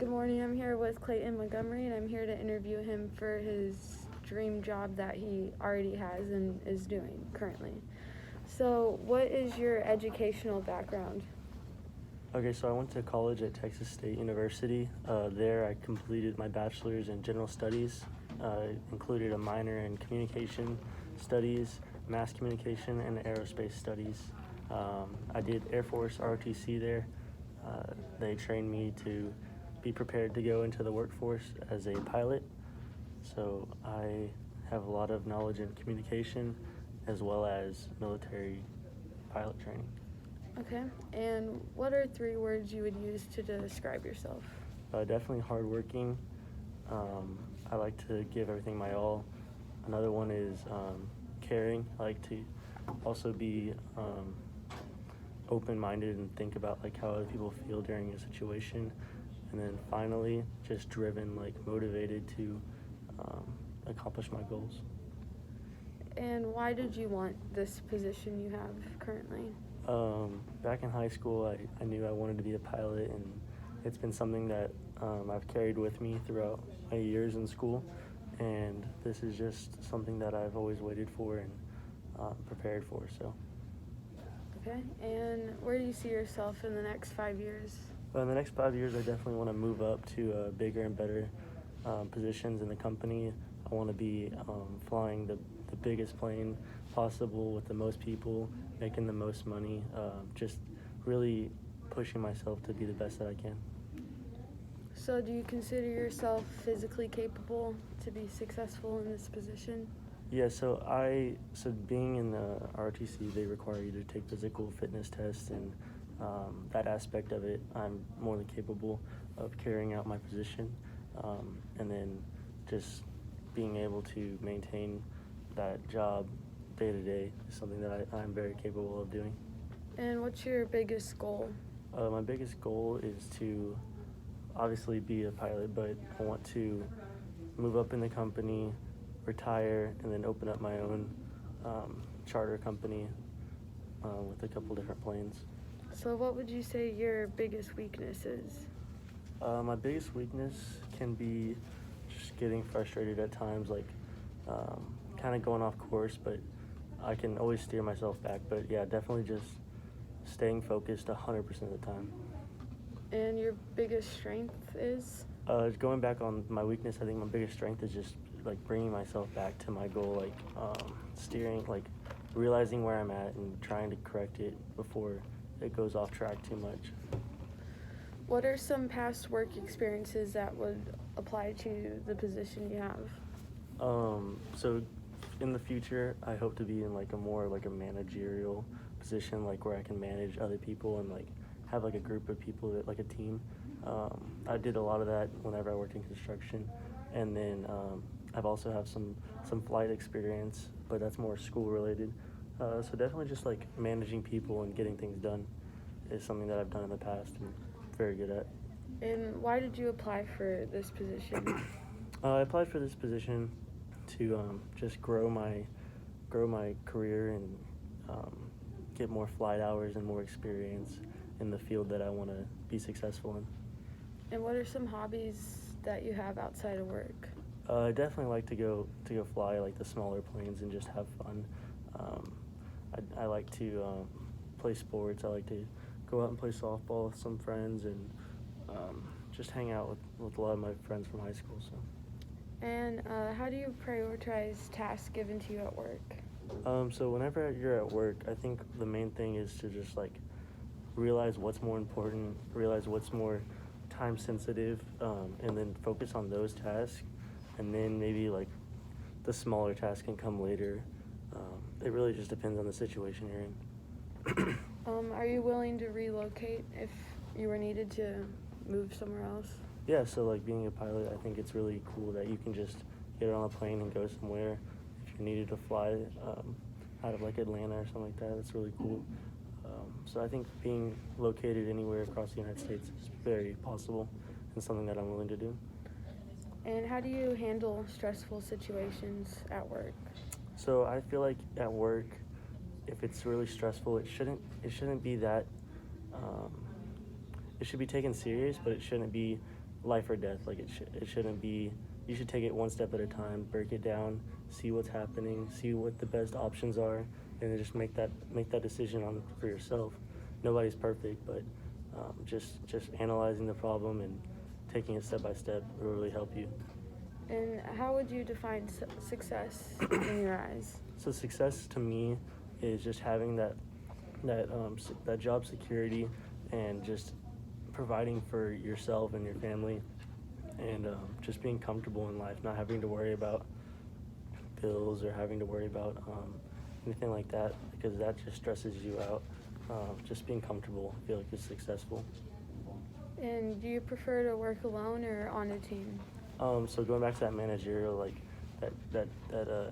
Good morning. I'm here with Clayton Montgomery, and I'm here to interview him for his dream job that he already has and is doing currently. So, what is your educational background? Okay, so I went to college at Texas State University. There I completed my bachelor's in general studies, included a minor in communication studies, mass communication, and aerospace studies. I did Air Force ROTC there. They trained me to be prepared to go into the workforce as a pilot. So I have a lot of knowledge in communication as well as military pilot training. Okay. And what are 3 words you would use to describe yourself? Definitely hardworking. I like to give everything my all. Another one is caring. I like to also be open-minded and think about like how other people feel during a situation. And then finally, just driven, like motivated to accomplish my goals. And why did you want this position you have currently? Back in high school, I knew I wanted to be a pilot, and it's been something that I've carried with me throughout my years in school. And this is just something that I've always waited for and prepared for. So, Okay. And where do you see yourself in the next 5 years? in the next 5 years, I definitely want to move up to bigger and better positions in the company. I want to be flying the biggest plane possible with the most people, making the most money, just really pushing myself to be the best that I can. So, do you consider yourself physically capable to be successful in this position? Yeah, so being in the ROTC, they require you to take physical fitness tests, and that aspect of it, I'm more than capable of carrying out my position, and then just being able to maintain that job day to day is something that I'm very capable of doing. And what's your biggest goal? My biggest goal is to obviously be a pilot, but I want to move up in the company, retire, and then open up my own charter company with a couple different planes. So, what would you say your biggest weakness is? My biggest weakness can be just getting frustrated at times, like kind of going off course, but I can always steer myself back. But yeah, definitely just staying focused 100% of the time. And your biggest strength is? Going back on my weakness, I think my biggest strength is just like bringing myself back to my goal, like steering, like realizing where I'm at and trying to correct it before it goes off track too much. What are some past work experiences that would apply to the position you have? So in the future, I hope to be in like a more like a managerial position, like where I can manage other people and like have like a group of people that like a team. I did a lot of that whenever I worked in construction, and then I've also have some flight experience, but that's more school related. So definitely just like managing people and getting things done is something that I've done in the past and very good at. And why did you apply for this position? I applied for this position to just grow my career and get more flight hours and more experience in the field that I want to be successful in. And what are some hobbies that you have outside of work? I definitely like to go fly like the smaller planes and just have fun. I like to play sports. I like to go out and play softball with some friends and just hang out with a lot of my friends from high school. So. And how do you prioritize tasks given to you at work? So whenever you're at work, I think the main thing is to just like realize what's more important, realize what's more time sensitive, and then focus on those tasks, and then maybe like the smaller tasks can come later. It really just depends on the situation you're in. Are you willing to relocate if you were needed to move somewhere else? Yeah, so like being a pilot, I think it's really cool that you can just get on a plane and go somewhere. If you're needed to fly out of like Atlanta or something like that, that's really cool. So I think being located anywhere across the United States is very possible and something that I'm willing to do. And how do you handle stressful situations at work? So I feel like at work, if it's really stressful, it shouldn't be that. It should be taken serious, but it shouldn't be life or death. Like it shouldn't be. You should take it one step at a time, break it down, see what's happening, see what the best options are, and then just make that decision on for yourself. Nobody's perfect, but just analyzing the problem and taking it step by step will really help you. And how would you define success in your eyes? So success to me is just having that job security and just providing for yourself and your family, and just being comfortable in life, not having to worry about bills or having to worry about anything like that, because that just stresses you out. Just being comfortable, I feel like, is successful. And do you prefer to work alone or on a team? So going back to that managerial, like that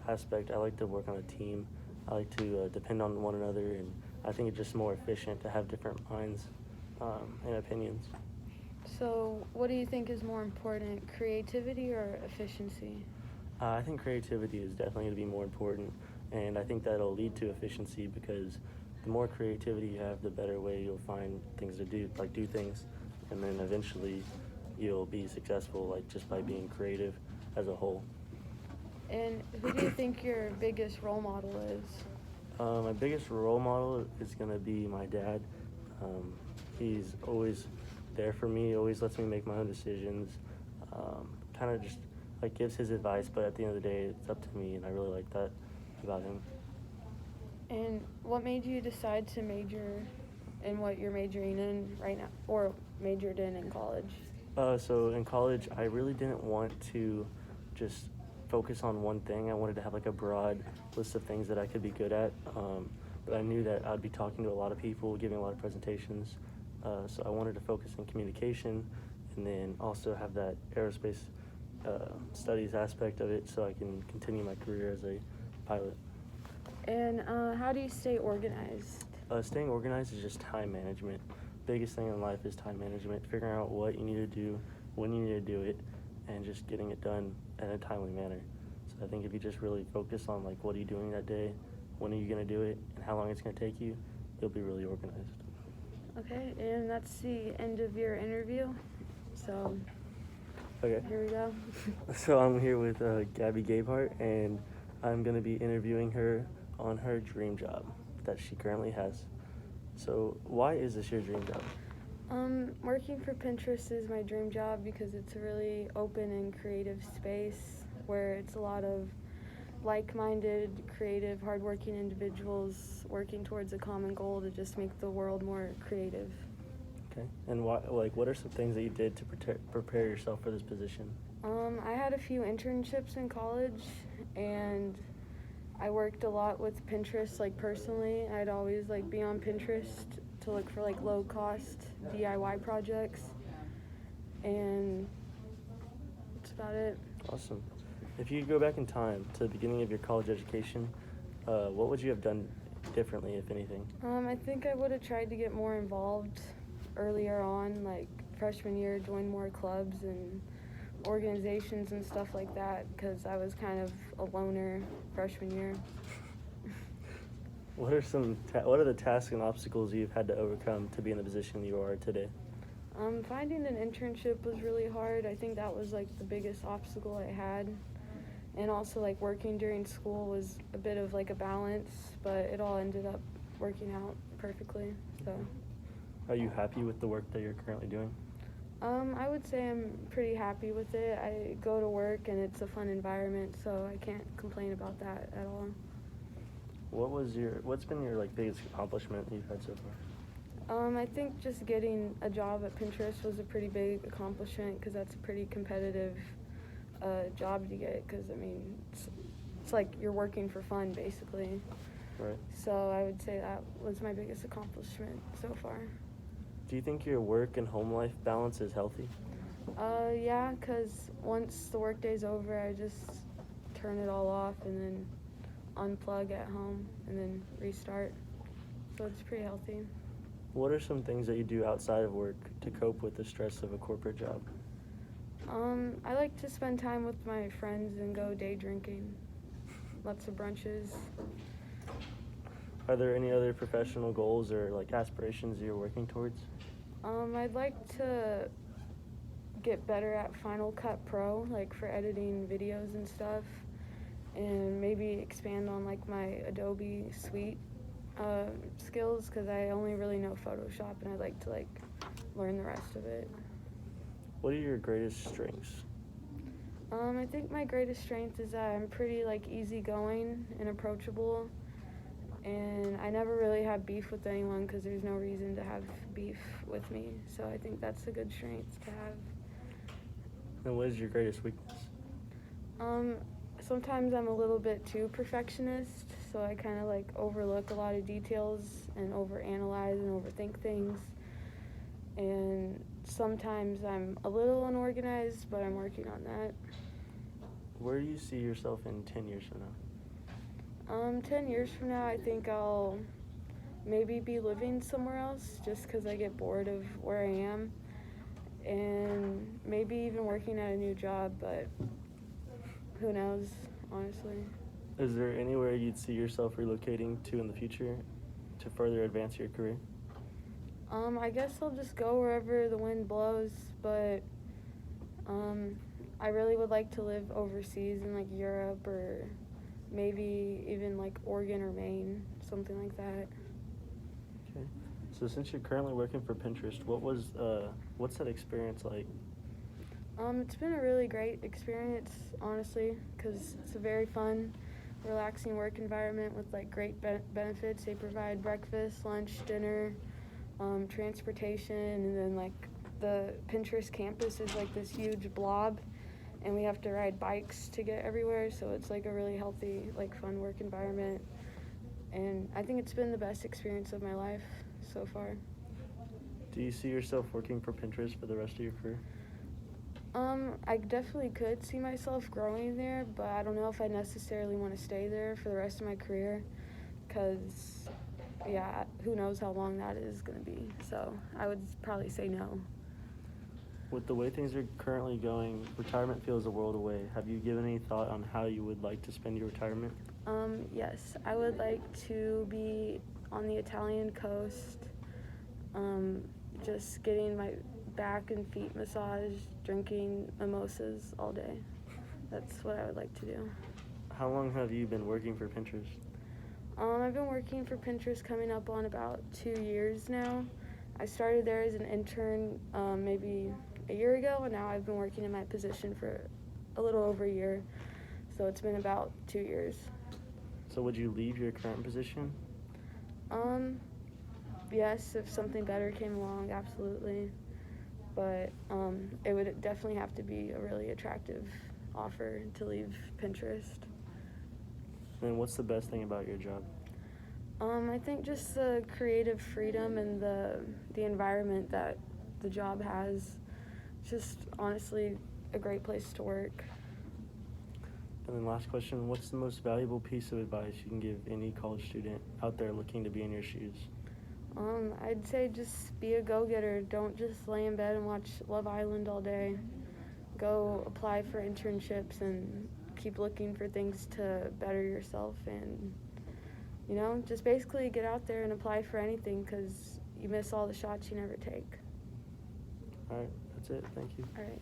aspect, I like to work on a team. I like to depend on one another, and I think it's just more efficient to have different minds and opinions. So what do you think is more important, creativity or efficiency? I think creativity is definitely going to be more important, and I think that'll lead to efficiency, because the more creativity you have, the better way you'll find things to do, like do things, and then eventually you'll be successful, like just by being creative as a whole. And who do you think your biggest role model is? My biggest role model is going to be my dad. He's always there for me, always lets me make my own decisions, kind of just like gives his advice, but at the end of the day, it's up to me, and I really like that about him. And what made you decide to major in what you're majoring in right now, or majored in college? So in college, I really didn't want to just focus on one thing. I wanted to have like a broad list of things that I could be good at, but I knew that I'd be talking to a lot of people, giving a lot of presentations, so I wanted to focus on communication, and then also have that aerospace studies aspect of it, so I can continue my career as a pilot. And how do you stay organized? Staying organized is just time management. Biggest thing in life is time management, figuring out what you need to do, when you need to do it, and just getting it done in a timely manner. So I think if you just really focus on like what are you doing that day, when are you going to do it, and how long it's going to take you, you'll be really organized. Okay, and that's the end of your interview. So Okay. here we go. So I'm here with Gabby Gabehart, and I'm going to be interviewing her on her dream job that she currently has. So why is this your dream job? Working for Pinterest is my dream job because it's a really open and creative space where it's a lot of like-minded, creative, hardworking individuals working towards a common goal to just make the world more creative. Okay. And what are some things that you did to prepare yourself for this position? I had a few internships in college, and I worked a lot with Pinterest, like personally. I'd always like be on Pinterest to look for like low-cost DIY projects, and that's about it. Awesome. If you could go back in time to the beginning of your college education, what would you have done differently, if anything? I think I would have tried to get more involved earlier on, like freshman year, join more clubs and organizations and stuff like that, because I was kind of a loner freshman year. What are the tasks and obstacles you've had to overcome to be in the position you are today? Finding an internship was really hard. I think that was like the biggest obstacle I had. And also like working during school was a bit of like a balance, but it all ended up working out perfectly. So Are you happy with the work that you're currently doing? I would say I'm pretty happy with it. I go to work and it's a fun environment, so I can't complain about that at all. What's been your like biggest accomplishment you've had so far? I think just getting a job at Pinterest was a pretty big accomplishment, because that's a pretty competitive job to get, because I mean it's like you're working for fun basically. Right. So I would say that was my biggest accomplishment so far. Do you think your work and home life balance is healthy? Yeah, because once the workday's over, I just turn it all off and then unplug at home and then restart. So it's pretty healthy. What are some things that you do outside of work to cope with the stress of a corporate job? I like to spend time with my friends and go day drinking. Lots of brunches. Are there any other professional goals or like aspirations you're working towards? I'd like to get better at Final Cut Pro, like for editing videos and stuff, and maybe expand on like my Adobe Suite skills, because I only really know Photoshop and I'd like to like learn the rest of it. What are your greatest strengths? I think my greatest strength is that I'm pretty like easygoing and approachable, and I never really have beef with anyone because there's no reason to have beef with me. So I think that's a good strength to have. And what is your greatest weakness? Sometimes I'm a little bit too perfectionist, so I kind of like overlook a lot of details and overanalyze and overthink things. And sometimes I'm a little unorganized, but I'm working on that. Where do you see yourself in 10 years from now? 10 years from now, I think I'll maybe be living somewhere else just because I get bored of where I am, and maybe even working at a new job, but who knows, honestly. Is there anywhere you'd see yourself relocating to in the future to further advance your career? I guess I'll just go wherever the wind blows, but I really would like to live overseas in like Europe or maybe even like Oregon or Maine, something like that. Okay. So since you're currently working for Pinterest, what's that experience like? It's been a really great experience, honestly, because it's a very fun, relaxing work environment with like great benefits. They provide breakfast, lunch, dinner, transportation, and then like the Pinterest campus is like this huge blob, and we have to ride bikes to get everywhere, so it's like a really healthy, like fun work environment, and I think it's been the best experience of my life so far. Do you see yourself working for Pinterest for the rest of your career? I definitely could see myself growing there, but I don't know if I necessarily want to stay there for the rest of my career, because yeah, who knows how long that is going to be, so I would probably say no. With the way things are currently going, retirement feels a world away. Have you given any thought on how you would like to spend your retirement? Yes, I would like to be on the Italian coast, just getting my back and feet massaged, drinking mimosas all day. That's what I would like to do. How long have you been working for Pinterest? I've been working for Pinterest coming up on about 2 years now. I started there as an intern maybe a year ago, and now I've been working in my position for a little over a year. So it's been about 2 years. So would you leave your current position? Yes, if something better came along, absolutely. But it would definitely have to be a really attractive offer to leave Pinterest. And what's the best thing about your job? I think just the creative freedom and the environment that the job has. Just honestly a great place to work. And then last question, what's the most valuable piece of advice you can give any college student out there looking to be in your shoes? I'd say just be a go-getter. Don't just lay in bed and watch Love Island all day. Go apply for internships and keep looking for things to better yourself, and just basically get out there and apply for anything, because you miss all the shots you never take. All right, that's it. Thank you. All right.